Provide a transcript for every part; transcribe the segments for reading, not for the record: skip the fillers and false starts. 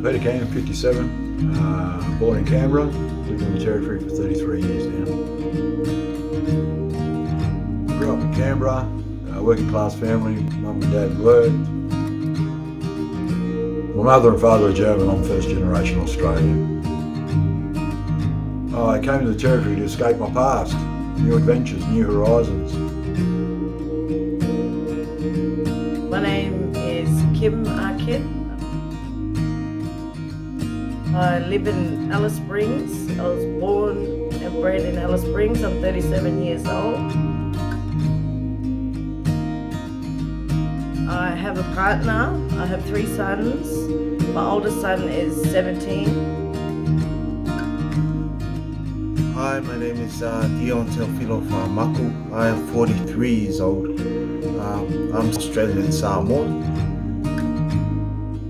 Peter Cannon, 57, born in Canberra, lived in the Territory for 33 years now. Grew up in Canberra, working class family, mum and dad worked. My mother and father are German, I'm first generation Australian. I came to the Territory to escape my past, new adventures, new horizons. My name is Kim Arkit. I live in Alice Springs. I was born and bred in Alice Springs. I'm 37 years old. I have a partner. I have 3 sons. My oldest son is 17. Hi, my name is Dion Telfilo Whamaku. I am 43 years old. I'm Australian Samoan.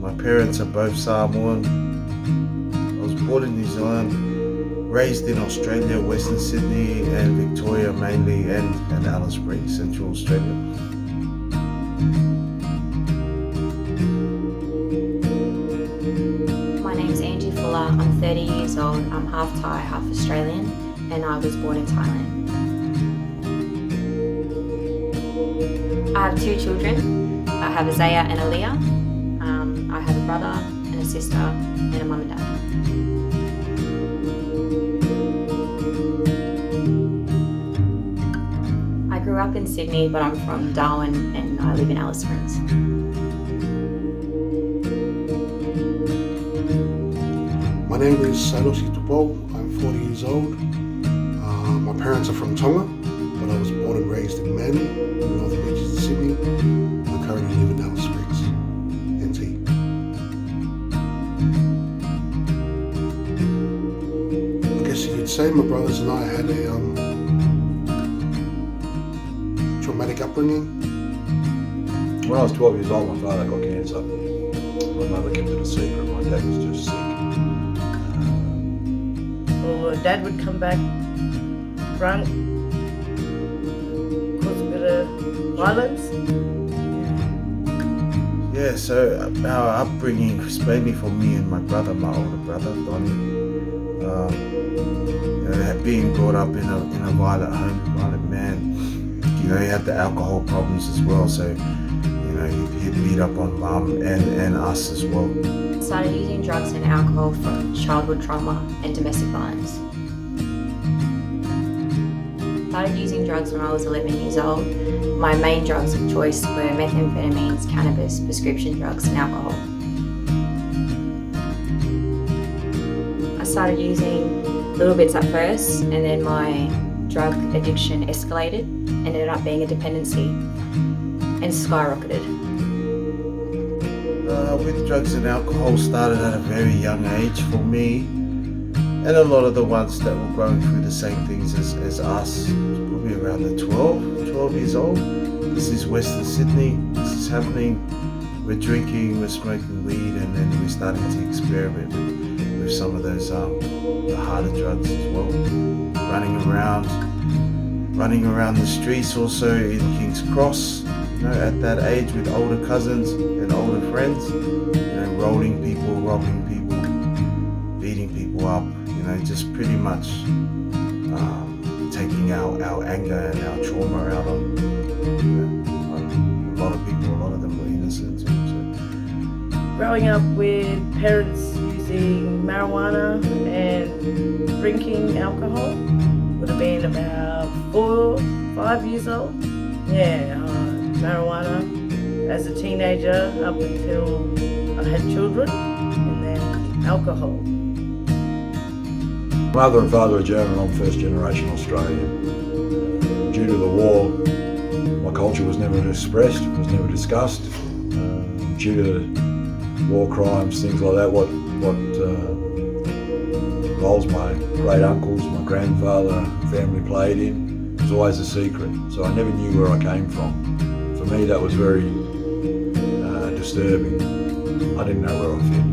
My parents are both Samoan. I was born in New Zealand, raised in Australia, Western Sydney and Victoria mainly, and Alice Springs, Central Australia. My name's Angie Fuller. I'm 30 years old. I'm half Thai, half Australian, and I was born in Thailand. I have 2 children. I have Isaiah and Aaliyah. I have a brother and a sister and a mum and dad. I grew up in Sydney, but I'm from Darwin and I live in Alice Springs. My name is Sadosi Tupou. I'm 40 years old. My parents are from Tonga, but I was born and raised in Manly, in the Northern Beaches of Sydney. I currently live in Alice Springs, NT. I guess you could say my brothers and I had a traumatic upbringing. When I was 12 years old, my father got cancer. My mother kept it a secret. My dad was just sick. Dad would come back drunk, cause a bit of violence. Yeah, so our upbringing was mainly for me and my brother, my older brother, Donnie. Being brought up in a violent home, violent man. He had the alcohol problems as well, so he'd beat up on mum and us as well. I started using drugs and alcohol from childhood trauma and domestic violence. I started using drugs when I was 11 years old. My main drugs of choice were methamphetamines, cannabis, prescription drugs and alcohol. I started using little bits at first, and then my drug addiction escalated and ended up being a dependency and skyrocketed. With drugs and alcohol started at a very young age for me, and a lot of the ones that were going through the same things as us, probably around the 12 years old. This is Western Sydney, this is happening. We're drinking, we're smoking weed, and then we're starting to experiment with some of those the harder drugs as well. Running around the streets, also in King's Cross, at that age with older cousins and older friends, rolling people, robbing people, beating people up, just pretty much taking our anger and our trauma out on a lot of people. A lot of them were innocent too. So. Growing up with parents using marijuana and drinking alcohol, would have been about 4, 5 years old. Marijuana as a teenager up until I had children, and then alcohol. Mother and father are German, I'm first generation Australian. Due to the war, my culture was never expressed, was never discussed. Due to war crimes, things like that, what roles my great uncles, my grandfather and family played in was always a secret. So I never knew where I came from. For me, that was very disturbing. I didn't know where I fit.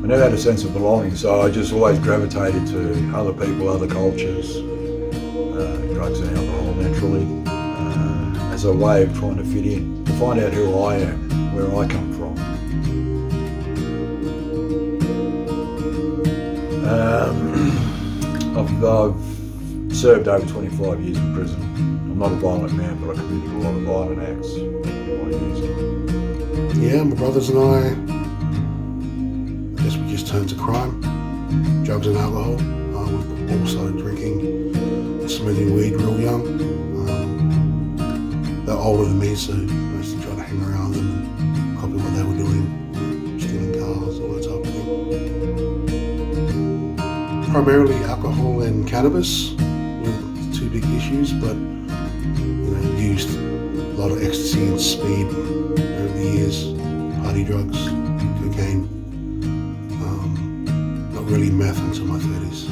I never had a sense of belonging, so I just always gravitated to other people, other cultures, drugs and alcohol naturally, as a way of trying to fit in, to find out who I am, where I come from. I've served over 25 years in prison. I'm not a violent man, but I committed a lot of violent acts in my years. Yeah, my brothers and I guess we just turned to crime, drugs and alcohol. We all started drinking and smoking weed real young. They're older than me, so I used to try to hang around them and copy what they were doing, stealing cars, all that type of thing. Primarily alcohol and cannabis were the two big issues, but used a lot of ecstasy and speed over the years, party drugs, cocaine, not really meth until my 30s.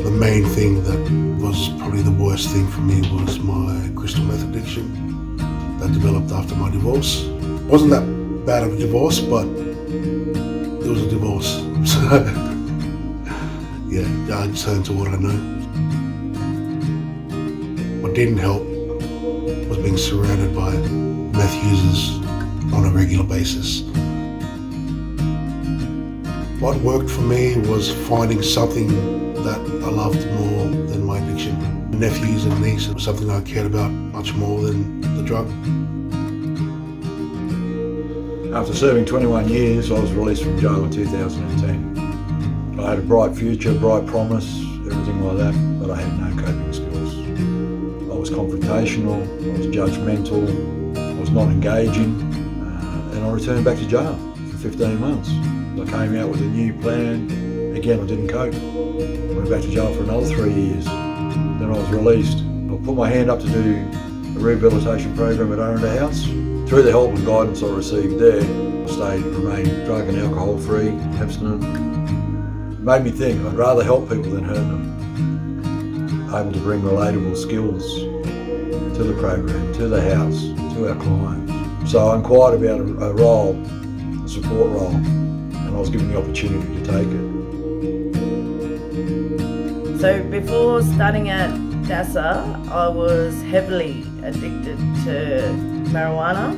The main thing that was probably the worst thing for me was my crystal meth addiction that developed after my divorce. It wasn't that bad of a divorce, but it was a divorce. So yeah, I turned to what I know. What didn't help was being surrounded by meth users on a regular basis. What worked for me was finding something that I loved more than my addiction. Nephews and nieces was something I cared about much more than the drug. After serving 21 years, I was released from jail in 2010. I had a bright future, bright promise, everything like that, but I had no coping skills. I was confrontational, I was judgmental, I was not engaging, and I returned back to jail for 15 months. I came out with a new plan. Again, I didn't cope. I went back to jail for another 3 years. Then I was released. I put my hand up to do a rehabilitation program at Arundel House. Through the help and guidance I received there, I remained drug and alcohol free, abstinent. It made me think I'd rather help people than hurt them. Able to bring relatable skills to the program, to the house, to our clients. So I inquired about a role, a support role, and I was given the opportunity to take it. So before starting at DASA, I was heavily addicted to marijuana,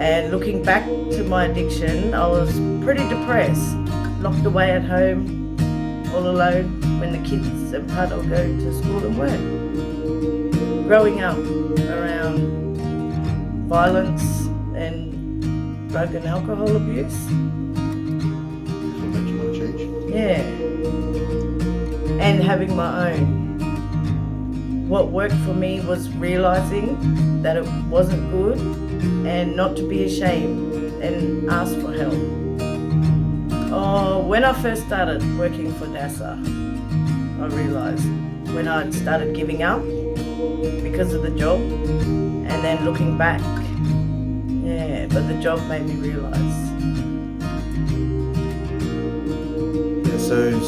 and looking back to my addiction, I was pretty depressed, locked away at home, all alone when the kids and partner would go to school and work. Growing up around violence and drug and alcohol abuse. What made you want to change? Yeah. And having my own. What worked for me was realizing that it wasn't good and not to be ashamed and ask for help. When I first started working for DASA, I realized when I started giving up because of the job and then looking back, but the job made me realize.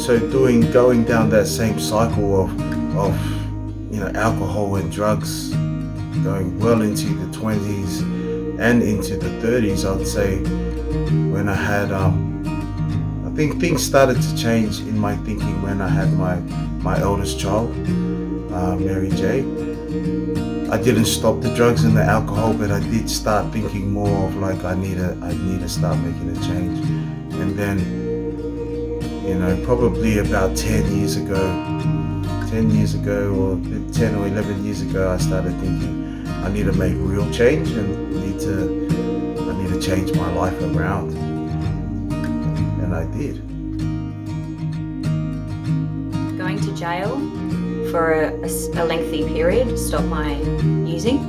So going down that same cycle of alcohol and drugs, going well into the 20s and into the 30s, I'd say, when I had I think things started to change in my thinking when I had my eldest child, Mary J. I didn't stop the drugs and the alcohol, but I did start thinking more of like I need to start making a change. And then, probably about 10 years ago or 10 or 11 years ago, I started thinking I need to make real change and I need to change my life around. And I did. Going to jail for a lengthy period stopped my using.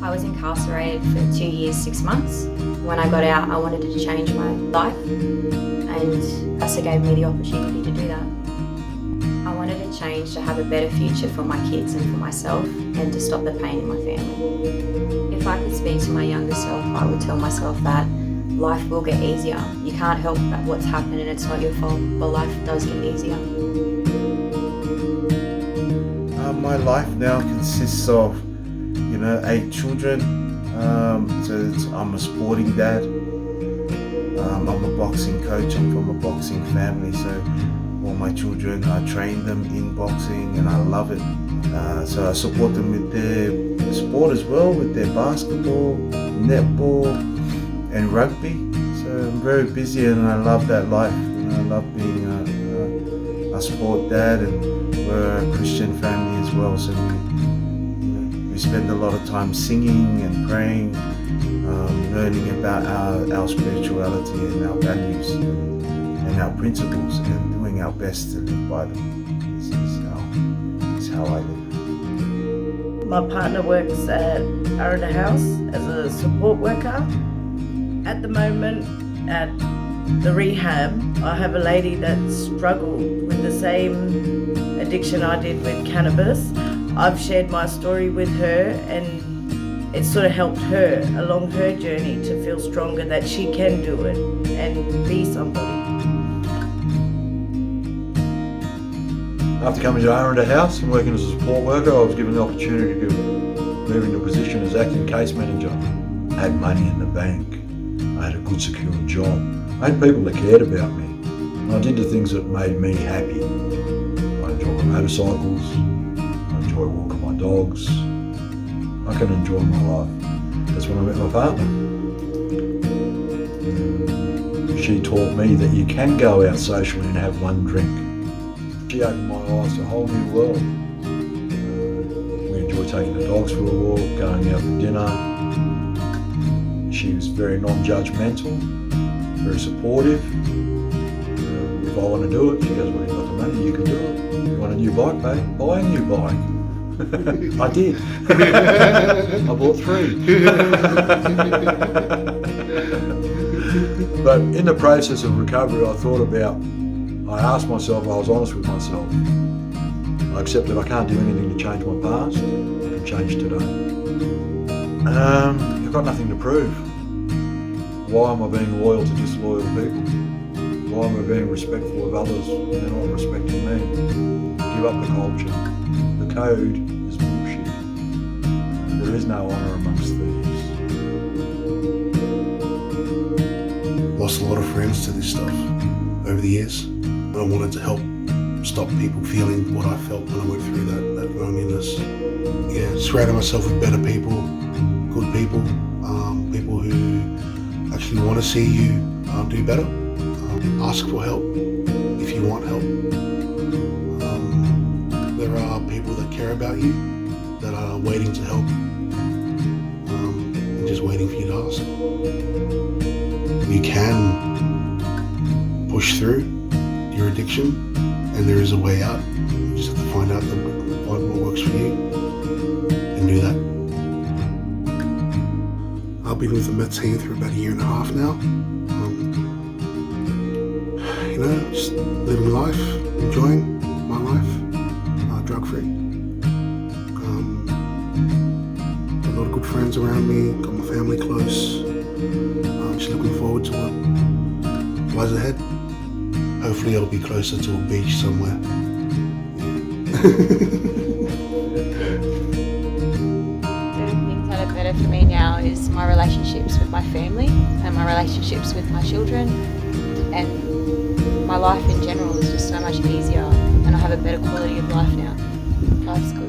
I was incarcerated for 2 years, 6 months. When I got out, I wanted to change my life, and DASA gave me the opportunity to do that. I wanted to change to have a better future for my kids and for myself, and to stop the pain in my family. If I could speak to my younger self, I would tell myself that life will get easier. You can't help what's happened and it's not your fault, but life does get easier. My life now consists of 8 children. I'm a sporting dad. I'm a boxing coach. I'm from a boxing family, so all my children, I train them in boxing and I love it. So I support them with their sport as well, with their basketball, netball and rugby. So So I'm very busy and I love that life. I love being a sport dad, and we're a Christian family as well. So we spend a lot of time singing and praying, learning about our spirituality and our values and our principles, and doing our best to live by them. This is how I live. My partner works at Aranda House as a support worker. At the moment, at the rehab, I have a lady that struggled with the same addiction I did with cannabis. I've shared my story with her, and it sort of helped her along her journey to feel stronger that she can do it and be somebody. After coming to Aranda House and working as a support worker, I was given the opportunity to move into a position as acting case manager. I had money in the bank. I had a good secure job. I had people that cared about me. And I did the things that made me happy. I enjoy my motorcycles. I enjoy walking my dogs. I can enjoy my life. That's when I met my partner. She taught me that you can go out socially and have one drink. She opened my eyes to a whole new world. We enjoy taking the dogs for a walk, going out for dinner. She was very non-judgmental, very supportive. If I want to do it, she goes, well, you've got the money, you can do it. You want a new bike, babe? Buy a new bike. I did. I bought 3. But in the process of recovery, I asked myself, I was honest with myself. I accepted I can't do anything to change my past. I can change today. I've got nothing to prove. Why am I being loyal to disloyal people? Why am I being respectful of others when they're not respecting me? Give up the culture. The code is bullshit. There is no honour amongst thieves. Lost a lot of friends to this stuff over the years. I wanted to help stop people feeling what I felt when I went through that loneliness. Yeah, surrounding myself with better people, good people, people who actually want to see you do better. Ask for help if you want help. There are people that care about you, that are waiting to help, and just waiting for you to ask. You can push through your addiction, and there is a way out. You just have to find out what works for you and do that. I've been with the Met team for about 1.5 years now. Just living life, enjoying my life, drug-free. Got a lot of good friends around me, got my family close. Just looking forward to what lies ahead. Hopefully I'll be closer to a beach somewhere. The things that are better for me now is my relationships with my family and my relationships with my children, and my life in general is just so much easier, and I have a better quality of life now. Life's good.